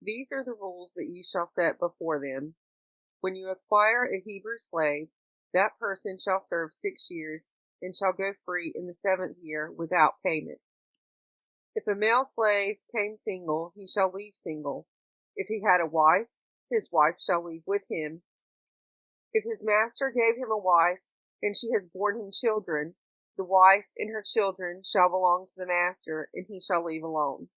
These are the rules that you shall set before them. When you acquire a Hebrew slave, that person shall serve 6 years and shall go free in the 7th year without payment. If a male slave came single, he shall leave single. If he had a wife, his wife shall leave with him. If his master gave him a wife, and she has borne him children, the wife and her children shall belong to the master, and he shall leave alone.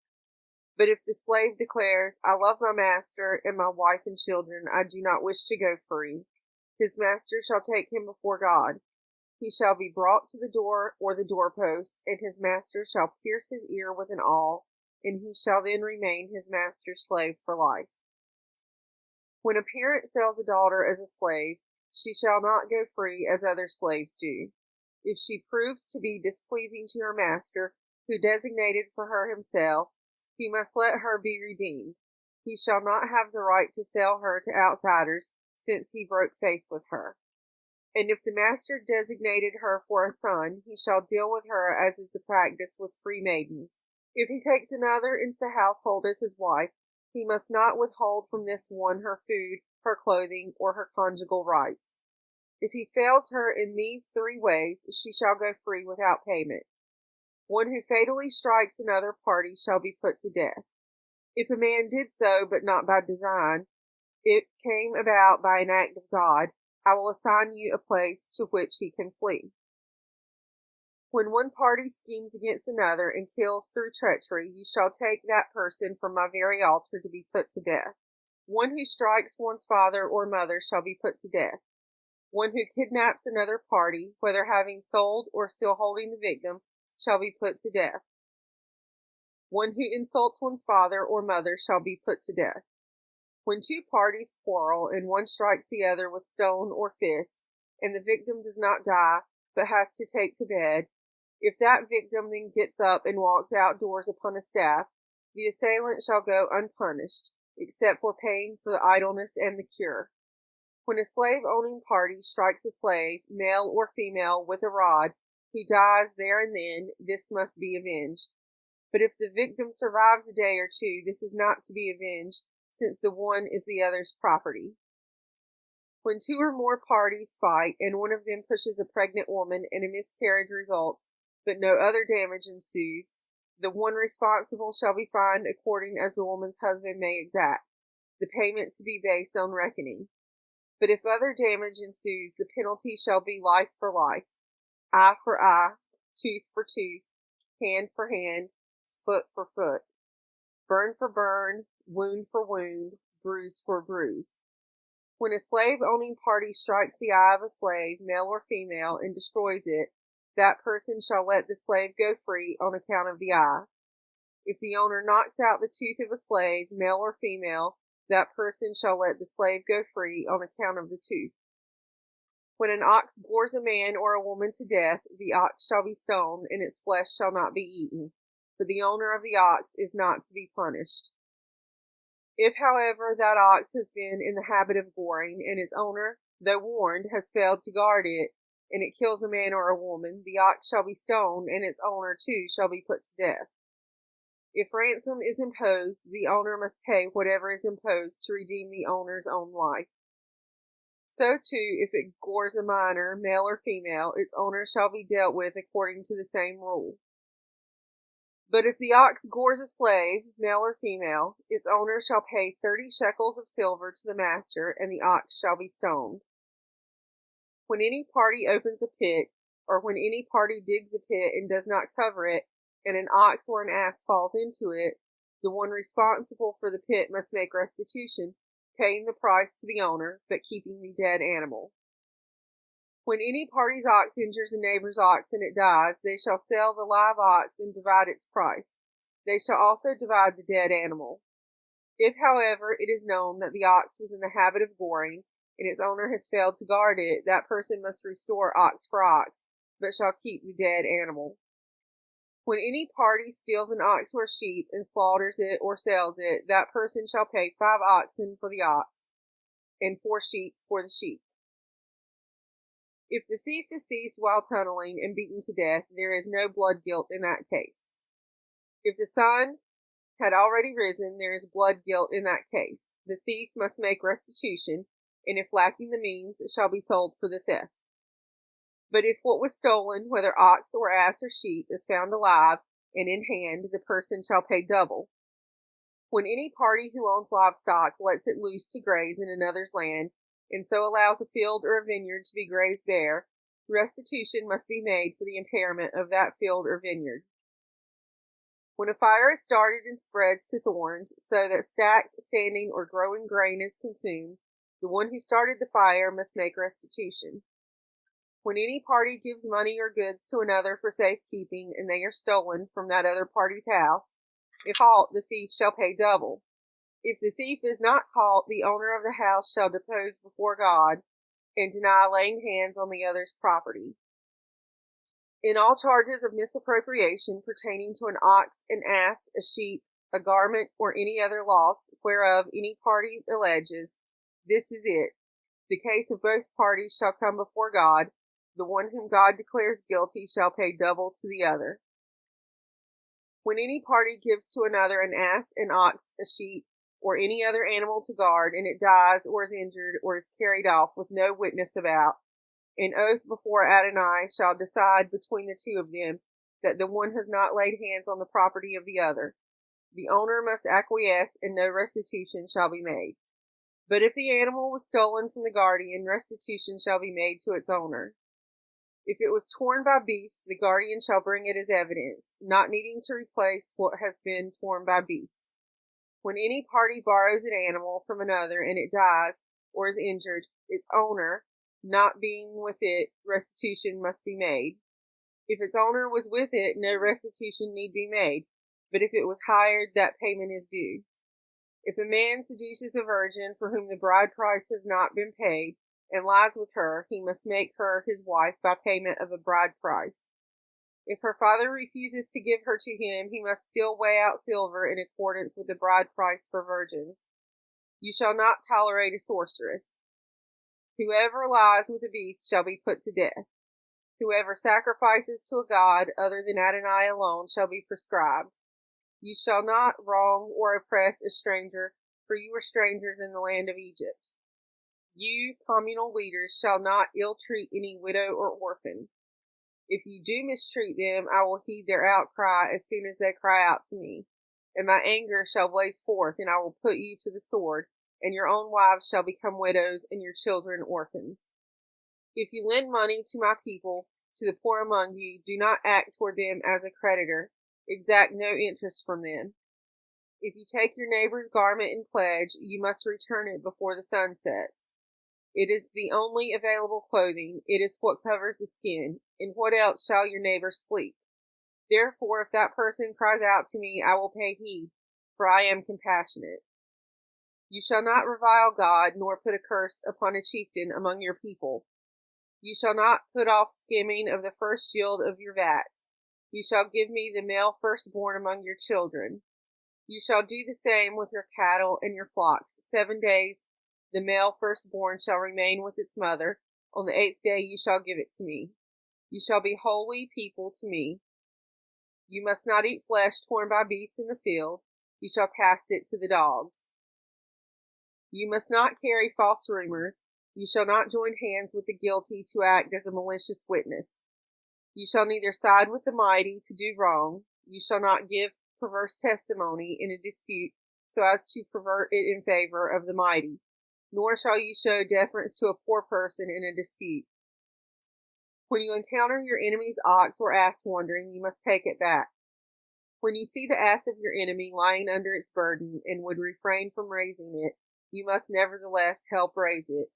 But if the slave declares, I love my master and my wife and children, I do not wish to go free, his master shall take him before God. He shall be brought to the door or the doorpost, and his master shall pierce his ear with an awl, and he shall then remain his master's slave for life. When a parent sells a daughter as a slave, she shall not go free as other slaves do. If she proves to be displeasing to her master, who designated for her himself, he must let her be redeemed. He shall not have the right to sell her to outsiders, since he broke faith with her. And if the master designated her for a son, he shall deal with her as is the practice with free maidens. If he takes another into the household as his wife, he must not withhold from this one her food, her clothing, or her conjugal rights. If he fails her in these 3 ways, she shall go free without payment. One who fatally strikes another party shall be put to death. If a man did so, but not by design, it came about by an act of God, I will assign you a place to which he can flee. When one party schemes against another and kills through treachery, you shall take that person from my very altar to be put to death. One who strikes one's father or mother shall be put to death. One who kidnaps another party, whether having sold or still holding the victim, shall be put to death. One who insults one's father or mother shall be put to death. When 2 parties quarrel and one strikes the other with stone or fist, and the victim does not die, but has to take to bed, if that victim then gets up and walks outdoors upon a staff, the assailant shall go unpunished, except for paying for the idleness and the cure. When a slave-owning party strikes a slave, male or female, with a rod, who dies there and then, this must be avenged. But if the victim survives a day or 2, this is not to be avenged, since the one is the other's property. When 2 or more parties fight, and one of them pushes a pregnant woman and a miscarriage results, but no other damage ensues, the one responsible shall be fined according as the woman's husband may exact, the payment to be based on reckoning. But if other damage ensues, the penalty shall be life for life, eye for eye, tooth for tooth, hand for hand, foot for foot, burn for burn, wound for wound, bruise for bruise. When a slave-owning party strikes the eye of a slave, male or female, and destroys it, that person shall let the slave go free on account of the eye. If the owner knocks out the tooth of a slave, male or female, that person shall let the slave go free on account of the tooth. When an ox gores a man or a woman to death, the ox shall be stoned, and its flesh shall not be eaten, but the owner of the ox is not to be punished. If, however, that ox has been in the habit of goring, and its owner, though warned, has failed to guard it, and it kills a man or a woman, the ox shall be stoned, and its owner too shall be put to death. If ransom is imposed, the owner must pay whatever is imposed to redeem the owner's own life. So too, if it gores a minor, male or female, its owner shall be dealt with according to the same rule. But if the ox gores a slave, male or female, its owner shall pay 30 shekels of silver to the master, and the ox shall be stoned. When any party opens a pit, or when any party digs a pit and does not cover it, and an ox or an ass falls into it, the one responsible for the pit must make restitution, paying the price to the owner, but keeping the dead animal. When any party's ox injures a neighbor's ox and it dies, they shall sell the live ox and divide its price. They shall also divide the dead animal. If, however, it is known that the ox was in the habit of goring, and its owner has failed to guard it, that person must restore ox for ox, but shall keep the dead animal. When any party steals an ox or sheep and slaughters it or sells it, that person shall pay 5 oxen for the ox, and 4 sheep for the sheep. If the thief is seized while tunneling and beaten to death, there is no blood guilt in that case. If the son had already risen, there is blood guilt in that case. The thief must make restitution, and if lacking the means, it shall be sold for the theft. But if what was stolen, whether ox or ass or sheep, is found alive and in hand, the person shall pay double. When any party who owns livestock lets it loose to graze in another's land, and so allows a field or a vineyard to be grazed bare, restitution must be made for the impairment of that field or vineyard. When a fire is started and spreads to thorns, so that stacked, standing, or growing grain is consumed, the one who started the fire must make restitution. When any party gives money or goods to another for safekeeping, and they are stolen from that other party's house, if caught, the thief shall pay double. If the thief is not caught, the owner of the house shall depose before God and deny laying hands on the other's property. In all charges of misappropriation pertaining to an ox, an ass, a sheep, a garment, or any other loss whereof any party alleges, this is it. The case of both parties shall come before God. The one whom God declares guilty shall pay double to the other. When any party gives to another an ass, an ox, a sheep, or any other animal to guard, and it dies, or is injured, or is carried off with no witness about, an oath before Adonai shall decide between the two of them that the one has not laid hands on the property of the other. The owner must acquiesce, and no restitution shall be made. But if the animal was stolen from the guardian, restitution shall be made to its owner. If it was torn by beasts, the guardian shall bring it as evidence, not needing to replace what has been torn by beasts. When any party borrows an animal from another and it dies or is injured, its owner, not being with it, restitution must be made. If its owner was with it, no restitution need be made, but if it was hired, that payment is due. If a man seduces a virgin for whom the bride price has not been paid, and lies with her, he must make her his wife by payment of a bride price. If her father refuses to give her to him, he must still weigh out silver in accordance with the bride price for virgins. You shall not tolerate a sorceress. Whoever lies with a beast shall be put to death. Whoever sacrifices to a god other than Adonai alone shall be prescribed. You shall not wrong or oppress a stranger, for you were strangers in the land of Egypt. You, communal leaders, shall not ill-treat any widow or orphan. If you do mistreat them, I will heed their outcry as soon as they cry out to me. And my anger shall blaze forth, and I will put you to the sword, and your own wives shall become widows, and your children orphans. If you lend money to my people, to the poor among you, do not act toward them as a creditor. Exact no interest from them. If you take your neighbor's garment in pledge, you must return it before the sun sets. It is the only available clothing. It is what covers the skin. In what else shall your neighbor sleep? Therefore, if that person cries out to me, I will pay heed, for I am compassionate. You shall not revile God, nor put a curse upon a chieftain among your people. You shall not put off skimming of the first yield of your vats. You shall give me the male firstborn among your children. You shall do the same with your cattle and your flocks. 7 days the male firstborn shall remain with its mother. On the 8th day you shall give it to me. You shall be holy people to me. You must not eat flesh torn by beasts in the field. You shall cast it to the dogs. You must not carry false rumors. You shall not join hands with the guilty to act as a malicious witness. You shall neither side with the mighty to do wrong. You shall not give perverse testimony in a dispute so as to pervert it in favor of the mighty. Nor shall you show deference to a poor person in a dispute. When you encounter your enemy's ox or ass wandering, you must take it back. When you see the ass of your enemy lying under its burden and would refrain from raising it, you must nevertheless help raise it.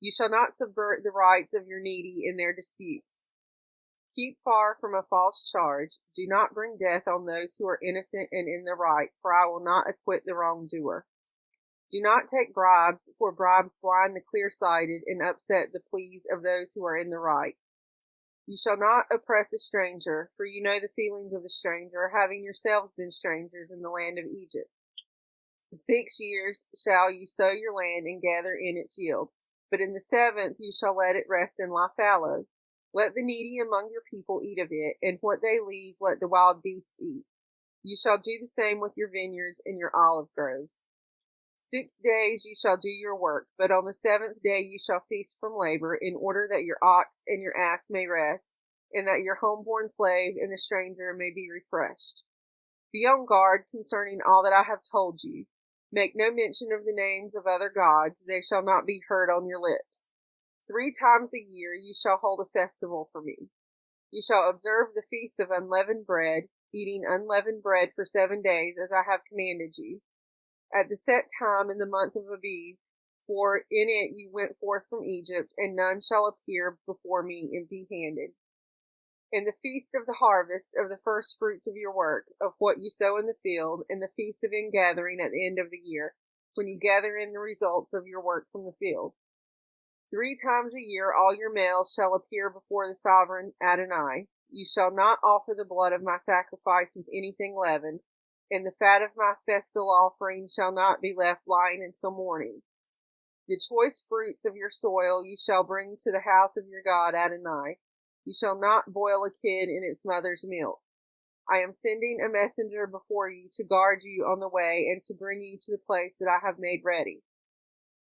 You shall not subvert the rights of your needy in their disputes. Keep far from a false charge. Do not bring death on those who are innocent and in the right, for I will not acquit the wrongdoer. Do not take bribes, for bribes blind the clear-sighted and upset the pleas of those who are in the right. You shall not oppress a stranger, for you know the feelings of the stranger, having yourselves been strangers in the land of Egypt. 6 years shall you sow your land and gather in its yield, but in the 7th you shall let it rest and lie fallow. Let the needy among your people eat of it, and what they leave let the wild beasts eat. You shall do the same with your vineyards and your olive groves. 6 days you shall do your work, but on the 7th day you shall cease from labor, in order that your ox and your ass may rest, and that your homeborn slave and the stranger may be refreshed. Be on guard concerning all that I have told you. Make no mention of the names of other gods, they shall not be heard on your lips. 3 times a year you shall hold a festival for me. You shall observe the feast of unleavened bread, eating unleavened bread for 7 days, as I have commanded you, at the set time in the month of Aviv, for in it you went forth from Egypt, and none shall appear before me empty-handed. And the feast of the harvest of the first fruits of your work, of what you sow in the field, and the feast of ingathering at the end of the year, when you gather in the results of your work from the field. 3 times a year all your males shall appear before the sovereign Adonai. You shall not offer the blood of my sacrifice with anything leavened, and the fat of my festal offering shall not be left lying until morning. The choice fruits of your soil you shall bring to the house of your God Adonai. You shall not boil a kid in its mother's milk. I am sending a messenger before you to guard you on the way and to bring you to the place that I have made ready.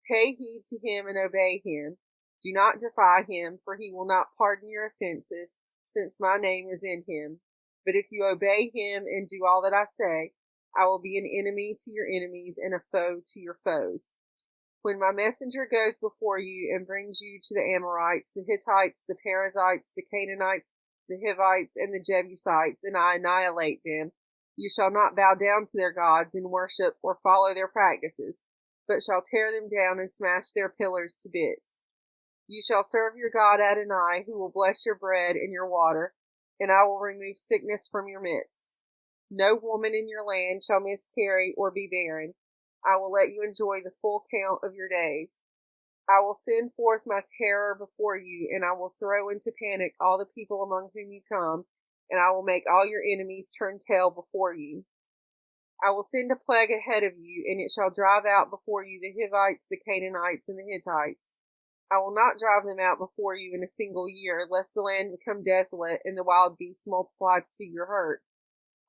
Pay heed to him and obey him. Do not defy him, for he will not pardon your offenses, since my name is in him. But if you obey him and do all that I say, I will be an enemy to your enemies and a foe to your foes. When my messenger goes before you and brings you to the Amorites, the Hittites, the Perizzites, the Canaanites, the Hivites, and the Jebusites, and I annihilate them, you shall not bow down to their gods and worship or follow their practices, but shall tear them down and smash their pillars to bits. You shall serve your God Adonai, who will bless your bread and your water, and I will remove sickness from your midst. No woman in your land shall miscarry or be barren. I will let you enjoy the full count of your days. I will send forth my terror before you, and I will throw into panic all the people among whom you come, and I will make all your enemies turn tail before you. I will send a plague ahead of you, and it shall drive out before you the Hivites, the Canaanites, and the Hittites. I will not drive them out before you in a single year, lest the land become desolate and the wild beasts multiply to your hurt.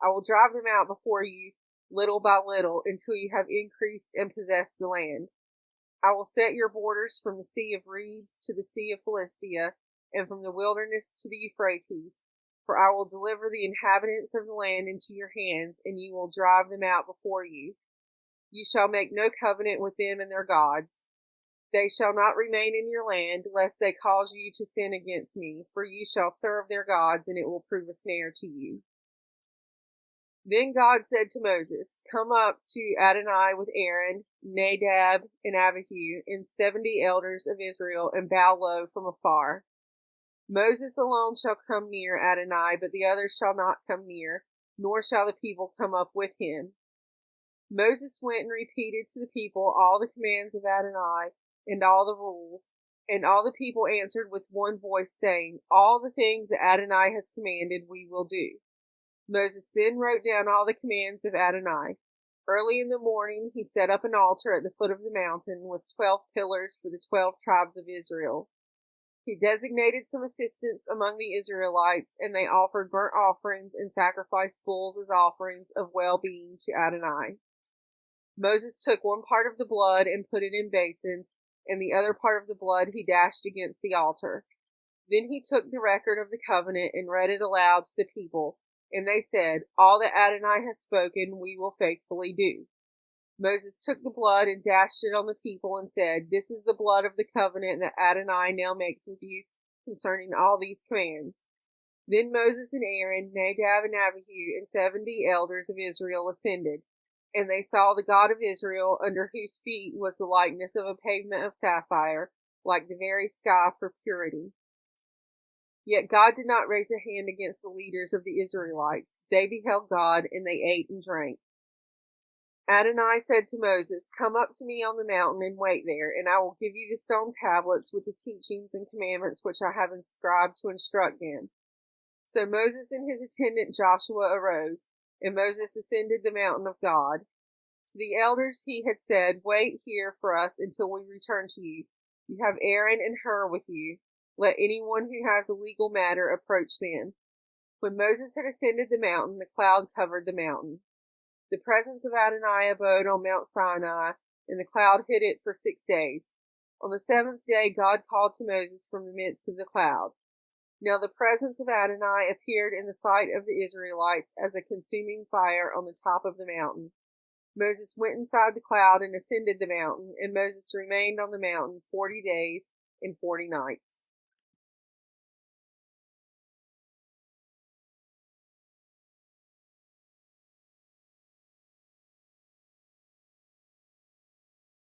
I will drive them out before you little by little, until you have increased and possessed the land. I will set your borders from the Sea of Reeds to the Sea of Philistia, and from the wilderness to the Euphrates, for I will deliver the inhabitants of the land into your hands, and you will drive them out before you. You shall make no covenant with them and their gods. They shall not remain in your land, lest they cause you to sin against me, for you shall serve their gods, and it will prove a snare to you. Then God said to Moses, Come up to Adonai with Aaron, Nadab, and Abihu, and 70 elders of Israel, and bow low from afar. Moses alone shall come near Adonai, but the others shall not come near, nor shall the people come up with him. Moses went and repeated to the people all the commands of Adonai, and all the rules, and all the people answered with one voice, saying, All the things that Adonai has commanded we will do. Moses then wrote down all the commands of Adonai. Early in the morning he set up an altar at the foot of the mountain with 12 pillars for the 12 tribes of Israel. He designated some assistants among the Israelites, and they offered burnt offerings and sacrificed bulls as offerings of well-being to Adonai. Moses took one part of the blood and put it in basins, and the other part of the blood he dashed against the altar. Then he took the record of the covenant and read it aloud to the people, and they said, All that Adonai has spoken we will faithfully do. Moses took the blood and dashed it on the people and said, This is the blood of the covenant that Adonai now makes with you concerning all these commands. Then Moses and Aaron, Nadab and Abihu, and 70 elders of Israel ascended, and they saw the God of Israel, under whose feet was the likeness of a pavement of sapphire, like the very sky for purity. Yet God did not raise a hand against the leaders of the Israelites. They beheld God, and they ate and drank. Adonai said to Moses, Come up to me on the mountain and wait there, and I will give you the stone tablets with the teachings and commandments which I have inscribed to instruct them. So Moses and his attendant Joshua arose, and Moses ascended the mountain of God. To the elders he had said, Wait here for us until we return to you. You have Aaron and Hur with you. Let anyone who has a legal matter approach them. When Moses had ascended the mountain, the cloud covered the mountain. The presence of Adonai abode on Mount Sinai, and the cloud hid it for 6 days. On the seventh day God called to Moses from the midst of the cloud. Now the presence of Adonai appeared in the sight of the Israelites as a consuming fire on the top of the mountain. Moses went inside the cloud and ascended the mountain, and Moses remained on the mountain 40 days and 40 nights.